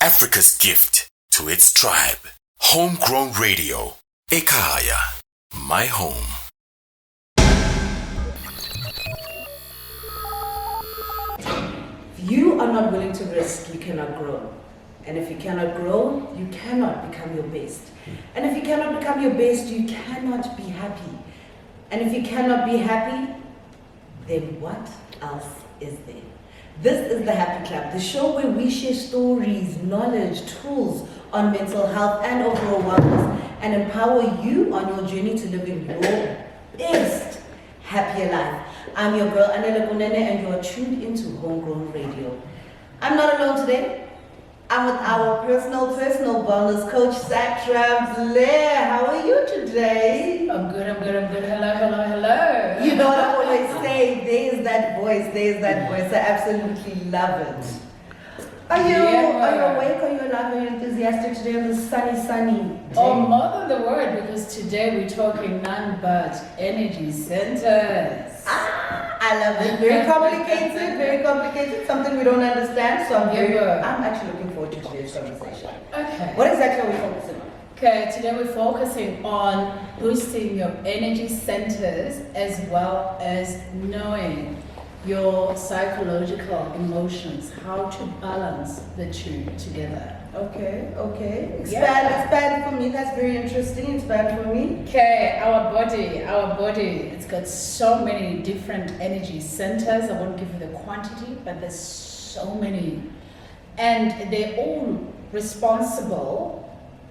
Africa's gift to its tribe. Homegrown radio. Ekaya. My home. If you are not willing to risk, you cannot grow. And if you cannot grow, you cannot become your best. And if you cannot become your best, you cannot be happy. And if you cannot be happy, then what else is there? This is the Happy Club, the show where we share stories, knowledge, tools on mental health and overall wellness, and empower you on your journey to living your best, happier life. I'm your girl, Anela Kunene, and you are tuned into Homegrown Radio. I'm not alone today. I'm with our personal wellness coach, Satram Blair. How are you today? I'm good. Hello. You know what I always say, there's that voice. I absolutely love it. Are you awake? Are you alive? Are you enthusiastic today on this sunny day? Oh, more than the word, because today we're talking none but energy centers. I love it. Very complicated. Something we don't understand. So I'm actually looking forward to today's conversation. Okay. What exactly are we focusing on? Okay, today we're focusing on boosting your energy centers as well as knowing your psychological emotions, how to balance the two together. Okay. Expand for me. That's very interesting. Expand for me. Okay, our body, it's got so many different energy centers. I won't give you the quantity, but there's so many. And they're all responsible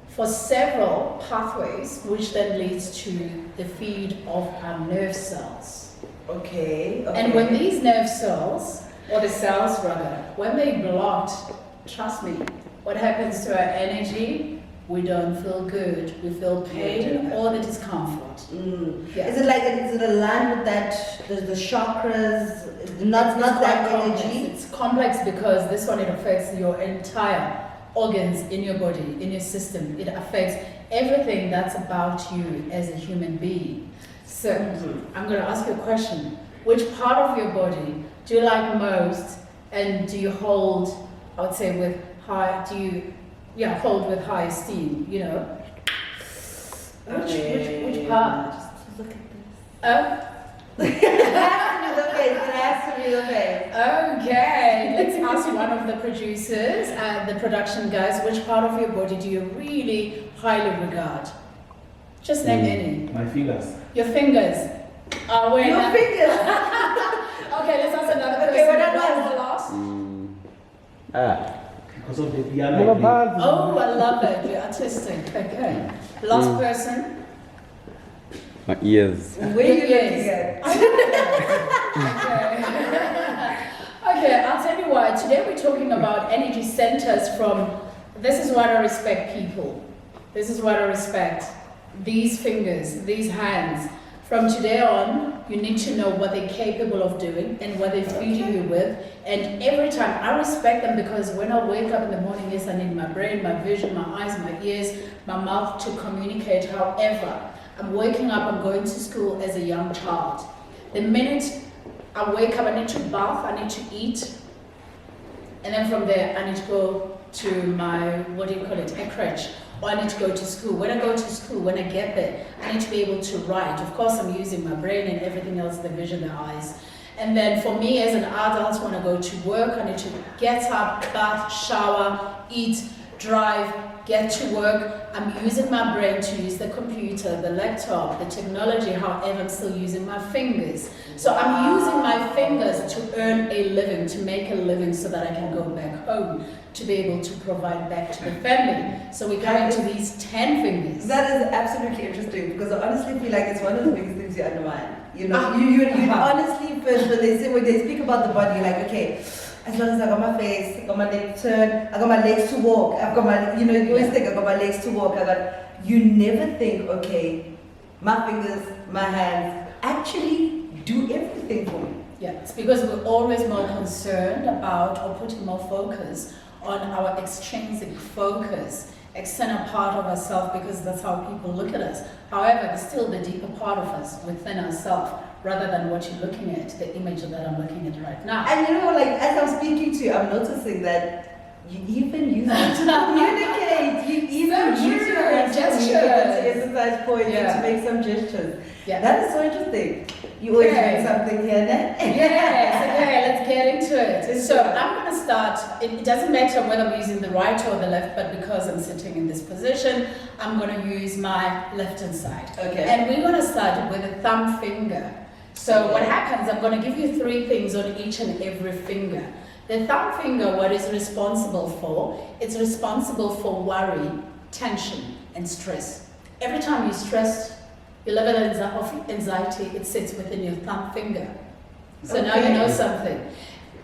for several pathways, which then leads to the feed of our nerve cells. Okay. And when these nerve cells, or the cells rather, when they blocked, trust me, what happens to our energy? We don't feel good. We feel pain or the discomfort. Yeah. Is it aligned with that, the chakras? Not that energy? It's complex because this one, it affects your entire organs in your body, in your system. It affects everything that's about you as a human being. So I'm going to ask you a question. Which part of your body do you like most, and do you hold, I would say, with high, hold with high esteem, you know? Which part? Just look at this. It has to be the face. Okay, let's ask one of the producers, the production guys, which part of your body do you really highly regard? Just name any. My fingers. Your fingers. Your fingers. Okay, let's ask another person. Okay, what was the last? Because of the piano. Oh, I love it. You're artistic. Okay. Last person. My ears. Where are you looking at? Okay, I'll tell you why. Today we're talking about energy centers from, this is what I respect, people. This is what I respect. These fingers, these hands. From today on, you need to know what they're capable of doing and what they're feeding you with. And every time, I respect them because when I wake up in the morning, yes, I need my brain, my vision, my eyes, my ears, my mouth to communicate. However, I'm waking up, I'm going to school as a young child. The minute I wake up, I need to bath, I need to eat. And then from there, I need to go to my, a crèche. Or I need to go to school. When I go to school, when I get there, I need to be able to write. Of course, I'm using my brain and everything else, the vision, the eyes. And then for me as an adult, when I go to work, I need to get up, bath, shower, eat, drive, get to work. I'm using my brain to use the computer, the laptop, the technology, however, I'm still using my fingers. So I'm using my fingers to earn a living, to make a living so that I can go back home, to be able to provide back to the family. So we come into these 10 fingers. That is absolutely interesting because I honestly feel like it's one of the biggest things you undermine. You know, you honestly first when they speak about the body, you're like, okay, as long as I got my face, I got my legs turned, I got my legs to walk, I've got my, you always think I got my legs to walk, you never think, okay, my fingers, my hands actually do everything for me. Yeah, it's because we're always more concerned about or putting more focus on our extrinsic focus, external part of ourselves, because that's how people look at us. However, there's still the deeper part of us within ourselves, rather than what you're looking at, the image that I'm looking at right now. And as I'm speaking to you, I'm noticing that You even use it to communicate. You even So use true. your hands to communicate, to exercise points, Yeah. to make some gestures. Yeah. That is so interesting. You always Okay. doing something here, ne? Yes, okay, let's get into it. So I'm going to start, it doesn't matter whether I'm using the right or the left, but because I'm sitting in this position, I'm going to use my left hand side. Okay. And we're going to start with a thumb finger. So what happens, I'm going to give you 3 things on each and every finger. The thumb finger, what is responsible for? It's responsible for worry, tension, and stress. Every time you're stressed, your level of anxiety, it sits within your thumb finger. So now you know something.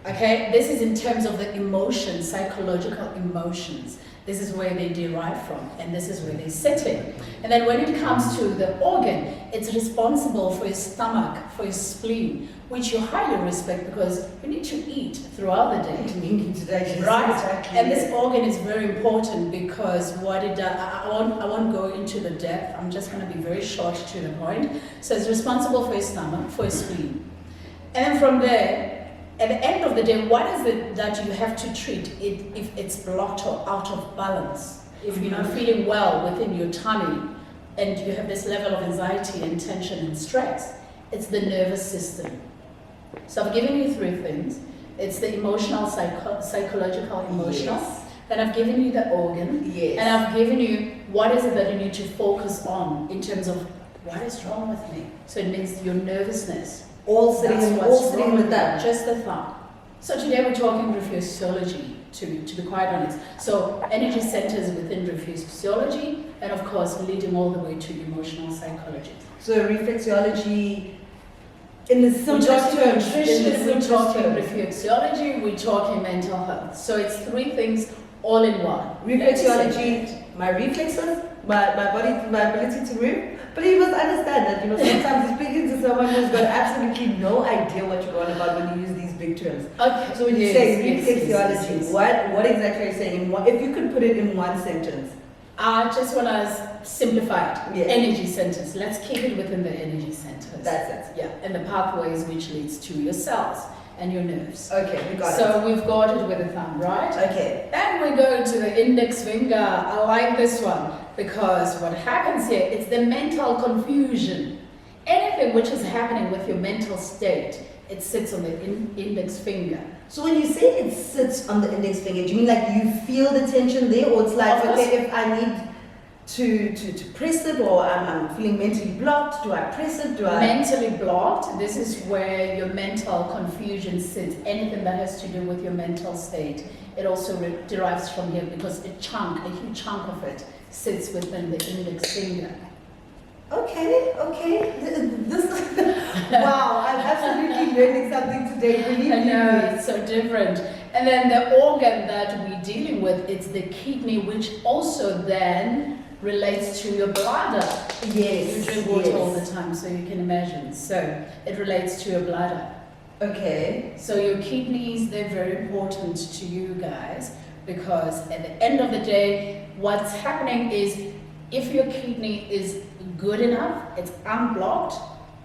Okay, this is in terms of the emotions, psychological emotions. This is where they derive from, and this is where they're sitting. And then when it comes to the organ, it's responsible for your stomach, for your spleen, which you highly respect because you need to eat throughout the day. Right? Exactly. And this organ is very important because what it does, I won't go into the depth, I'm just going to be very short to the point. So it's responsible for your stomach, for your spleen. And then from there, at the end of the day, what is it that you have to treat if it's blocked or out of balance? If you're not feeling well within your tummy and you have this level of anxiety and tension and stress, it's the nervous system. So I've given you 3 things. It's the emotional, psychological, emotional. Yes. Then I've given you the organ. Yes. And I've given you what is it that you need to focus on in terms of what is wrong with me. So it means your nervousness. All sitting That's in what's all sitting wrong in the with that. thumb. Just the thumb. So today we're talking reflexology, to be quite honest. So energy centers within reflexology, and of course leading all the way to emotional psychology. So reflexology, in the We're simplest talking terms, nutrition, we're talking reflexology, we're talking mental health. So it's 3 things all in one. reflexology, my reflexes, my body, my ability to move. But you must understand that, sometimes you're speaking to someone who's got absolutely no idea what you're on about when you use these big terms. Okay. So when you Yes, say yes, reflexology, yes. what exactly are you saying? If you could put it in one sentence. I just want to simplify it. Yes. Energy centers. Let's keep it within the energy centers. That's it. Yeah, and the pathways which leads to your cells and your nerves. Okay, we got So we've got it with the thumb, right? it. Okay. Then we go to the index finger. I like this one because what happens here, it's the mental confusion. Anything which is happening with your mental state, it sits on the index finger. So when you say it sits on the index finger, do you mean like you feel the tension there, or it's like, Of course. okay, if I need to press it, or I'm feeling mentally blocked, do I press it? Do I? Mentally blocked, this is where your mental confusion sits. Anything that has to do with your mental state, it also derives from here because a huge chunk of it sits within the index finger. Okay. This wow, I'm absolutely learning something today. Believe I know, me. it's so different. And then the organ that we're dealing with, it's the kidney, which also then relates to your bladder. Yes. You drink water yes. all the time, so you can imagine. So it relates to your bladder. Okay. So your kidneys, they're very important to you guys because at the end of the day, what's happening is if your kidney is good enough, it's unblocked,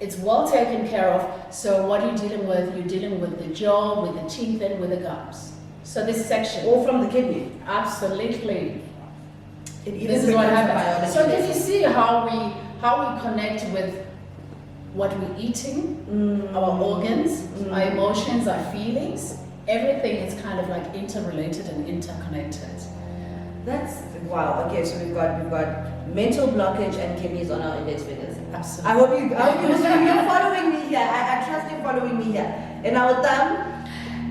it's well taken care of. So what are you dealing with? You're dealing with the jaw, with the teeth, and with the gums. So this section. All from the kidney. Absolutely. It even This is what becomes happens. biology So if lesson. you see how we connect with what we're eating, our organs, our emotions, our feelings, everything is kind of like interrelated and interconnected. That's wow. Okay, so we've got mental blockage and kidneys on our index fingers. Absolutely. I hope you're following me here. I trust you're following me here. And our thumb.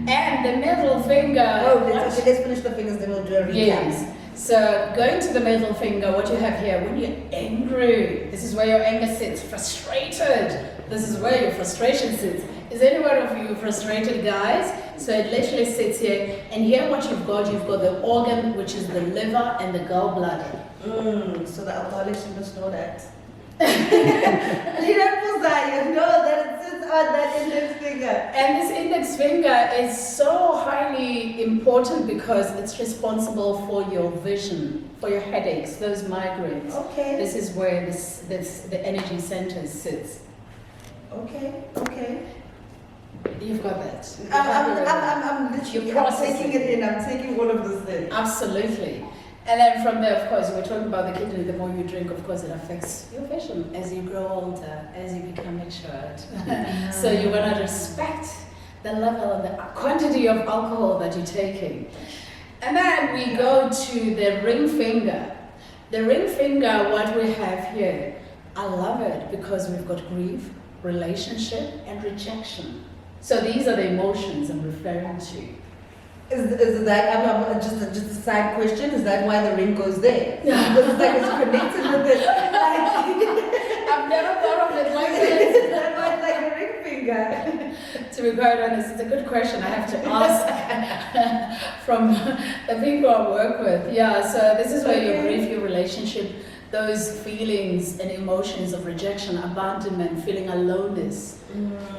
And the middle finger. Oh, let's finish the fingers, then we'll do a recap. Yes. So going to the middle finger, what you have here, when you're angry, this is where your anger sits. Frustrated, this is where your frustration sits. Is any one of you frustrated, guys? So it literally sits here, and here what you've got the organ, which is the liver and the gallbladder. So the alcoholics must know that. You know that it sits on that index finger. And this index finger is so highly important because it's responsible for your vision, for your headaches, those migraines. Okay. This is where the energy center sits. Okay. You've got that. I'm literally You're processing. taking it in. I'm taking all of this in. Absolutely. And then from there, of course, we're talking about the kidney. The more you drink, of course, it affects your vision as you grow older, as you become matured. So you want to respect the level and the quantity of alcohol that you're taking. And then we go to the ring finger. The ring finger, what we have here, I love it because we've got grief, relationship, and rejection. So these are the emotions I'm referring to. Is that, I'm just a side question, is that why the ring goes there? Because it's like it's connected with it. I've never thought of it like this. Is that why it's like a ring finger? To be quite honest, it's a good question I have to ask from the people I work with. Yeah, so this is where your grief, your relationship, those feelings and emotions of rejection, abandonment, feeling aloneness,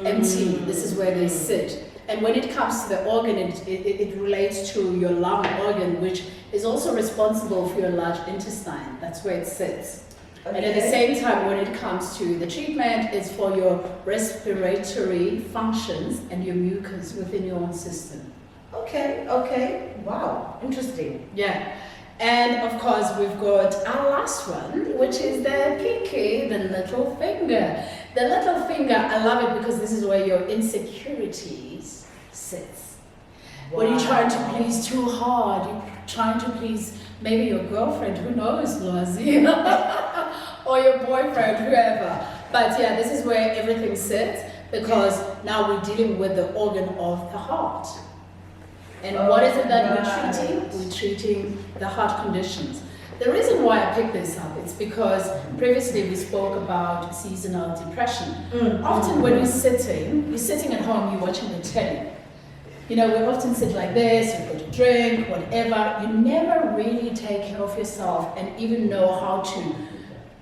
empty, this is where they sit. And when it comes to the organ, it relates to your lung organ, which is also responsible for your large intestine. That's where it sits. Okay. And at the same time, when it comes to the treatment, it's for your respiratory functions and your mucus within your own system. Okay. Wow, interesting. Yeah. And of course, we've got our last one, which is the pinky, the little finger. The little finger, I love it because this is where your insecurities sits. Wow. When you're trying to please too hard, you're trying to please maybe your girlfriend, who knows, Loazi, or your boyfriend, whoever. But yeah, this is where everything sits because now we're dealing with the organ of the heart. And what is it that we're treating? We're treating the heart conditions. The reason why I picked this up is because previously we spoke about seasonal depression. Often when you're sitting at home, you're watching the telly. You know, we often sit like this, you go to drink, whatever. You never really take care of yourself and even know how to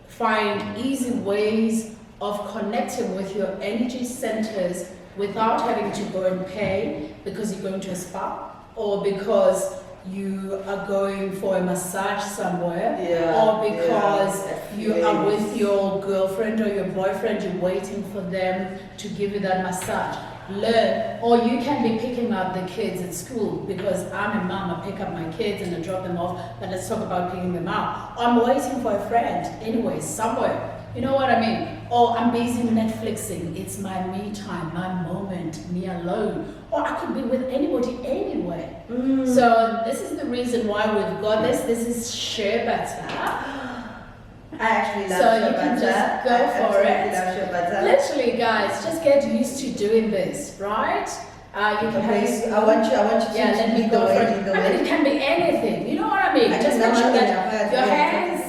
find easy ways of connecting with your energy centers without having to go and pay because you're going to a spa or because you are going for a massage somewhere, or because you are with your girlfriend or your boyfriend, you're waiting for them to give you that massage. Learn, or you can be picking up the kids at school because I'm a mom, I pick up my kids and I drop them off, but let's talk about picking them up. Or I'm waiting for a friend anyway, somewhere. You know what I mean? Or I'm busy Netflixing, it's my me time, my moment, me alone. Or I could be with anybody anyway. So this is the reason why we've got this. This is shea butter. I actually love so shea you can butter. just go for it. Love shea butter. Literally, guys, just get used to doing this, right? You can have. I want you Yeah, let me go for it. I mean, it can be anything. You know what I mean? Just make sure that your hands.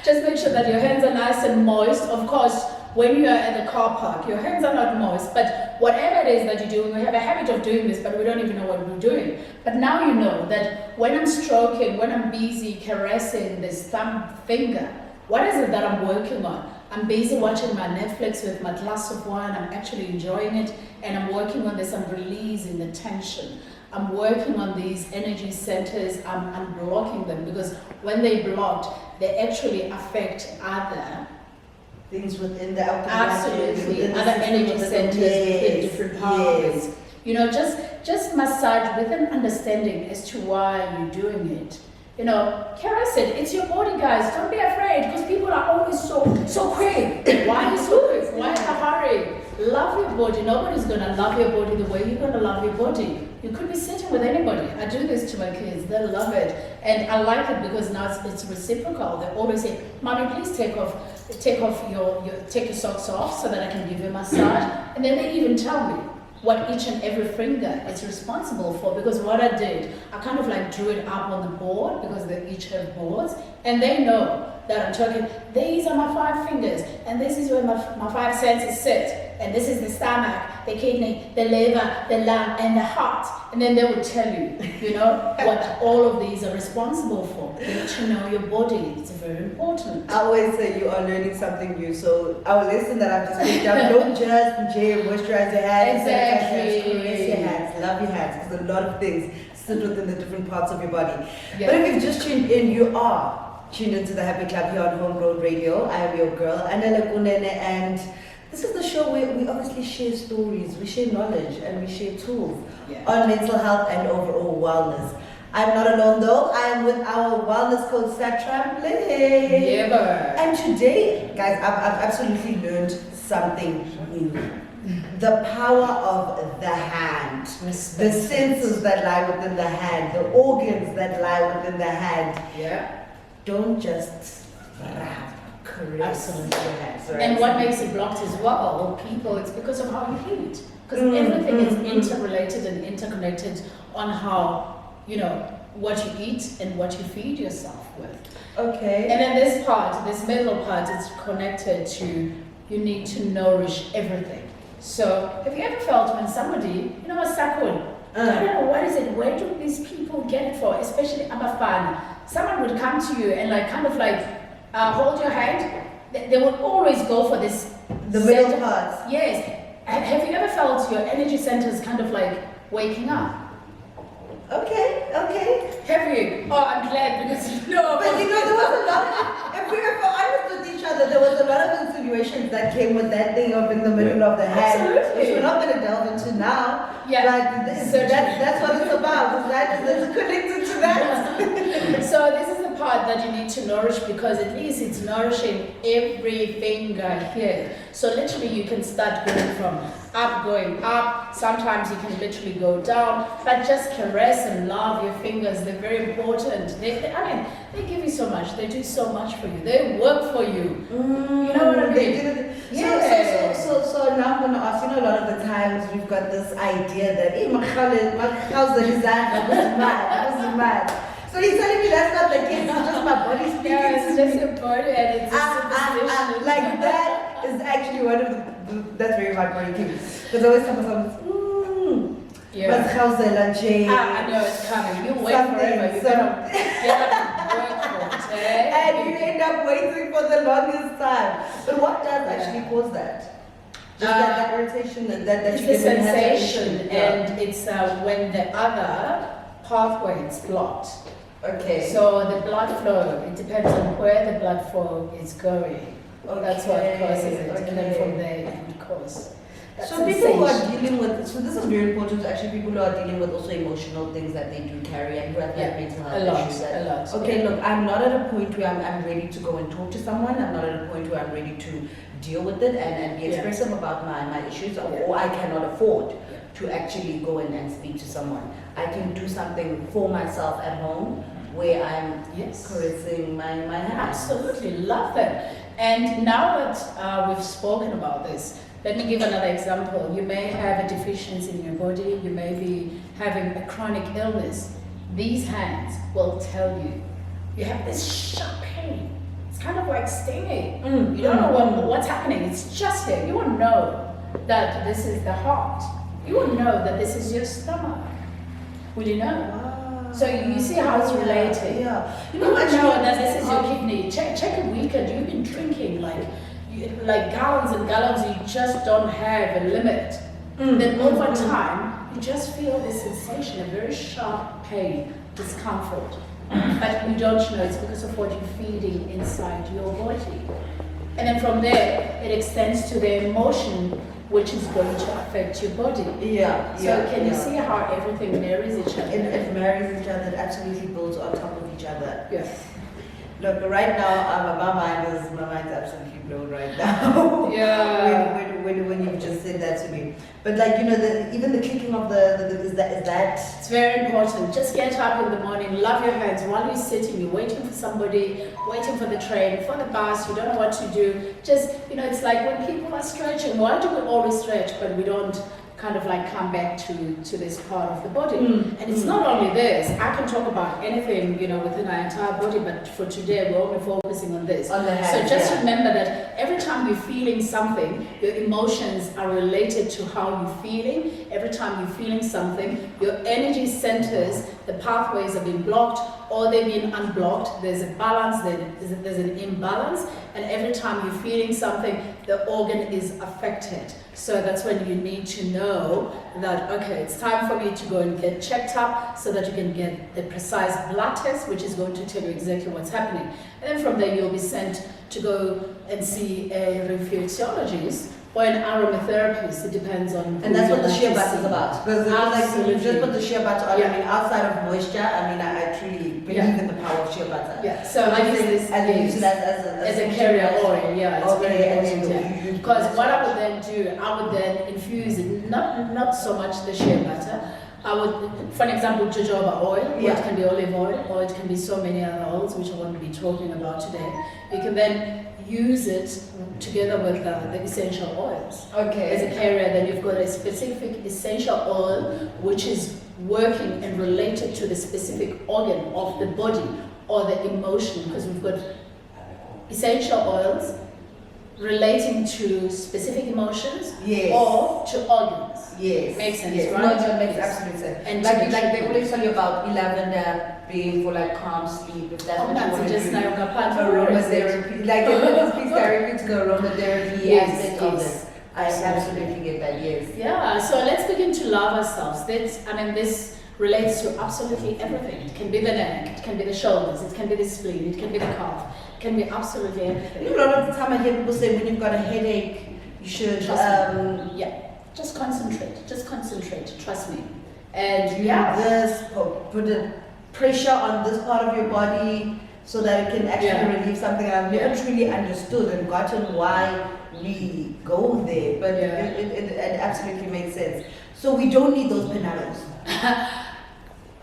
Just make sure that your hands are nice and moist. Of course, when you are at the car park, your hands are not moist. But whatever it is that you're doing, we have a habit of doing this, but we don't even know what we're doing. But now you know that when I'm stroking, when I'm busy caressing this thumb finger, what is it that I'm working on? I'm busy watching my Netflix with my glass of wine. I'm actually enjoying it, and I'm working on this. I'm releasing the tension. I'm working on these energy centers. I'm unblocking them because when they blocked, they actually affect other things within the absolutely other energy centers within different pathways. You know, just massage with an understanding as to why you're doing it. You know, caress it. It's your body, guys. Don't be afraid because people are always so quick. Why so quick? Why in a hurry? Love your body. Nobody's gonna love your body the way you're gonna love your body. You could be sitting with anybody. I do this to my kids. They love it, and I like it because now it's reciprocal. They always say, "Mommy, please take your socks off so that I can give you a massage." And then they even tell me what each and every finger is responsible for, because what I did, I kind of like drew it up on the board because they each have boards, and they know that I'm talking, these are my 5 fingers, and this is where my 5 senses sit, and this is the stomach, the kidney, the liver, the lung, and the heart. And then they will tell you, you know, what all of these are responsible for. You need to know your body. It's very important. I always say you are learning something new. So our lesson that I've just picked up, don't just moisturize your hands. Exactly. Caress your hands, love your hands, because a lot of things sit within the different parts of your body. Yeah. But if you've just tuned in, you are tuned into the Happy Club here on Homegrown Radio. I am your girl, Anela Kunene, and This is the show where we obviously share stories, we share knowledge, and we share tools Yeah. on mental health and overall wellness. I'm not alone though. I am with our wellness coach, Satram Play. Never. And today, guys, I've absolutely learned something new. The power of the hand, the senses that lie within the hand, the organs that lie within the hand. Yeah. Don't just rub, caress Absolutely. your hands. Right? And what makes it blocked as well, people, it's because of how you eat. Because everything is interrelated and interconnected on how, what you eat and what you feed yourself with. Okay. And then this middle part, is connected to you need to nourish everything. So have you ever felt when somebody, a sakun, I don't know what is it, where do these people get it for? Especially Amafan. Someone would come to you and hold your hand. They would always go for this. The middle part. Yes. Have you ever felt your energy centers kind of like waking up? Okay. Have you? Oh, I'm glad because But there was a lot, if we were honest with each other, there was a lot of insinuations that came with that thing up in the middle of the hand. Absolutely. Which we're not going to delve into now. Yeah. But that's what it's about. That's connected to that. So this is the part that you need to nourish because at least it's nourishing every finger here. So literally you can start going up. Sometimes you can literally go down. But just caress and love your fingers. They're very important. They give you so much. They do so much for you. They work for you. You know what I mean? Yeah. So now I'm going to ask, a lot of the times we've got this idea that, mad. So he's telling me that's not the case, it's just my body speaking. Yeah, it's just your body and it's just superstition. Like that is actually one of that's very hard for you because always comes from Yeah. I know it's coming. You wait forever. You gotta get up and work for it. Eh? And you end up waiting for the longest time. But what does actually cause that? Just that irritation and that it's you the get when you have that sensation, issue. and it's when the other pathway is blocked. Okay. So the blood flow, it depends on where the blood flow is going. That's what causes it. And then from there it would cause. So people who are dealing with, so this is very important actually, people who are dealing with also emotional things that they do carry and who have mental health issues. A lot. Okay, look, I'm not at a point where I'm ready to go and talk to someone. I'm not at a point where I'm ready to deal with it and be expressive about my issues, or I cannot afford to actually go in and speak to someone. I can do something for myself at home where I'm caressing my hand. Absolutely, love that. And now that we've spoken about this, let me give another example. You may have a deficiency in your body, you may be having a chronic illness. These hands will tell you, you have this sharp pain. It's kind of like stinging. You don't know what's happening, it's just here. You won't know that this is the heart. You won't know that this is your stomach. Will you know? Wow. So you see how it's related. Yeah. You won't know that this is your kidney. Check a weekend, you've been drinking like gallons and gallons, you just don't have a limit. Then over time, you just feel this sensation, a very sharp pain, discomfort. But you don't know it's because of what you're feeding inside your body. And then from there, it extends to the emotion, which is going to affect your body. So can you see how everything marries each other? It marries each other, it absolutely builds on top of each other. Yes. Look, right now, my mind's absolutely blown right now. when you just said that to me. But even the clicking of is that It's very important. Just get up in the morning, love your hands while you're sitting, you're waiting for somebody, waiting for the train, for the bus, you don't know what to do. Just, it's like when people are stretching, why do we always stretch but we don't kind of come back to this part of the body? And it's not only this, I can talk about anything, within our entire body, but for today we're only focusing on this. On the hands, so just remember that every time you're feeling something, your emotions are related to how you're feeling. Every time you're feeling something, your energy centers, the pathways have been blocked or they've been unblocked. There's a balance, there's an imbalance, and every time you're feeling something, the organ is affected. So that's when you need to know that, okay, it's time for me to go and get checked up so that you can get the precise blood test, which is going to tell you exactly what's happening. And then from there, you'll be sent to go and see a reflexologist or an aromatherapist. It depends on. And that's what the shea shea butter is about. Because like you just put the shea butter on. Yeah. I mean, outside of moisture, I mean, I truly believe in the power of shea butter. Yeah. So I use this and you use it as a carrier oil. Yeah, it's very important. Because what I would then do, I would then infuse not so much the shea butter. I would, for an example, jojoba oil, or it can be olive oil, or it can be so many other oils, which I won't be talking about today. You can then use it together with the essential oils. Okay. As a carrier, then you've got a specific essential oil which is working and related to the specific organ of the body or the emotion, because we've got essential oils relating to specific emotions or to organs. Yes. Makes sense, yes. right? No, that makes absolute sense. And like they always tell you about lavender being for like calm sleep, if that's what you want to do. Aromatherapy. Like it speaks directly to the aromatherapy aspect of this. I absolutely get that, yes. Yeah, so let's begin to love ourselves. This relates to absolutely everything. It can be the neck, it can be the shoulders, it can be the spleen, it can be the calf, it can be absolutely everything. You know, a lot of the time I hear people say when you've got a headache, you should just concentrate, trust me. And do this, put a pressure on this part of your body so that it can actually relieve something. And I've never truly understood and gotten why we go there, but it absolutely makes sense. So we don't need those Panados.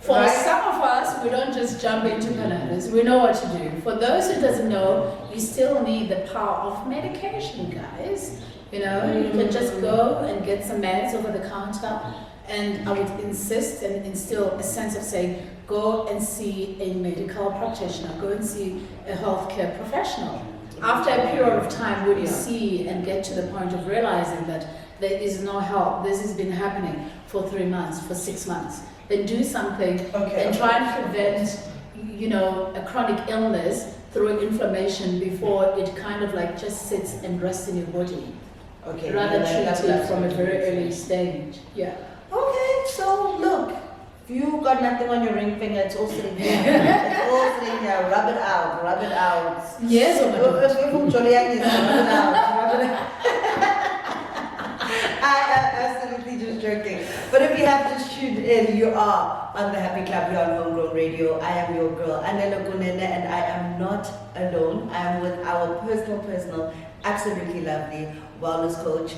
For some of us, we don't just jump into Panados. We know what to do. For those who doesn't know, you still need the power of medication, guys. You know, you can just go and get some meds over the counter, and I would insist and instill a sense of saying, go and see a medical practitioner, go and see a healthcare professional. After a period of time, would you see and get to the point of realizing that there is no help, this has been happening for 3 months, for 6 months, then do something and try and prevent, you know, a chronic illness through inflammation before it kind of like just sits and rests in your body. Okay. Rather treat it from a very early stage. Yeah. Okay, so look, if you got nothing on your ring finger, it's all sitting here. It's all sitting here. Rub it out. Rub it out. Yes, or no? Rub it out. Rub it out. I am absolutely just joking. But if you have just tuned in, you are on the Happy Club here on Homegrown Radio. I am your girl, Anela Kunene, and I am not alone. I am with our personal, absolutely lovely wellness coach,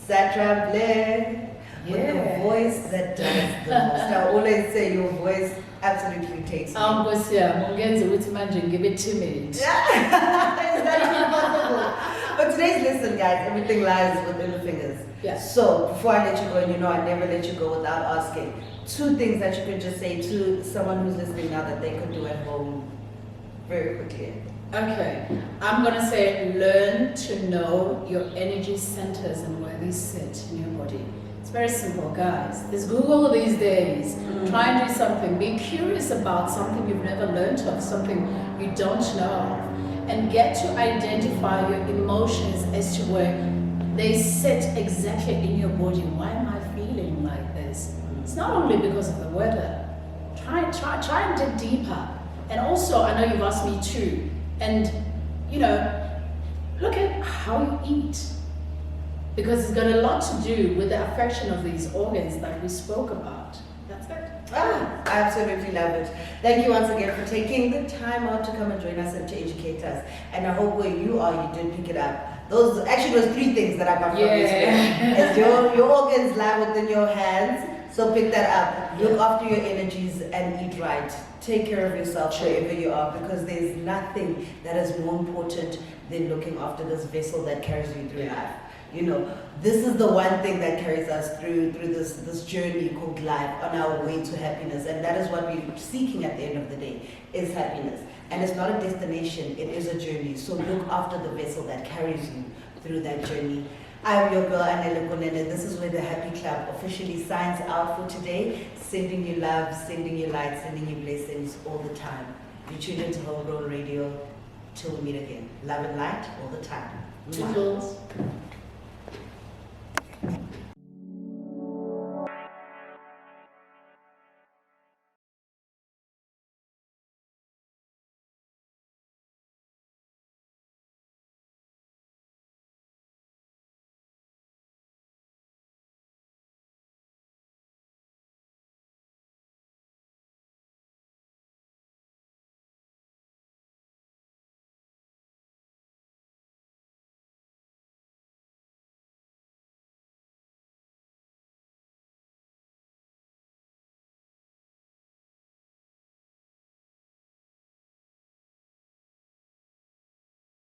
Satra Blair, with the voice that does the most. I always say your voice absolutely takes me. Give it 2 minutes. Is that impossible? But today's lesson, guys, everything lies within the fingers. Yes. So before I let you go, and you know I never let you go without asking, 2 things that you could just say to someone who's listening now that they could do at home very quickly. Okay, I'm gonna say learn to know your energy centers and where they sit in your body. It's very simple, guys. There's Google these days. Try and do something. Be curious about something you've never learned of, something you don't know of, and get to identify your emotions as to where they sit exactly in your body. Why am I feeling like this? It's not only because of the weather. Try and dig deeper. And also, I know you've asked me too. And, you know, look at how you eat, because it's got a lot to do with the affection of these organs that we spoke about. That's it. I absolutely love it. Thank you once again for taking the time out to come and join us and to educate us. And I hope where you are, you did pick it up. Those 3 things that I got from this. As your organs lie within your hands, so pick that up. Look after your energies and eat right. Take care of yourself wherever you are, because there's nothing that is more important than looking after this vessel that carries you through life. You know, this is the one thing that carries us through this journey called life on our way to happiness, and that is what we're seeking at the end of the day, is happiness. And it's not a destination, it is a journey. So look after the vessel that carries you through that journey. I'm your girl, Anela Kunene. This is where the Happy Club officially signs out for today. Sending you love, sending you light, sending you blessings all the time. You tune into Homegrown Radio. Till we meet again. Love and light all the time. Toodles.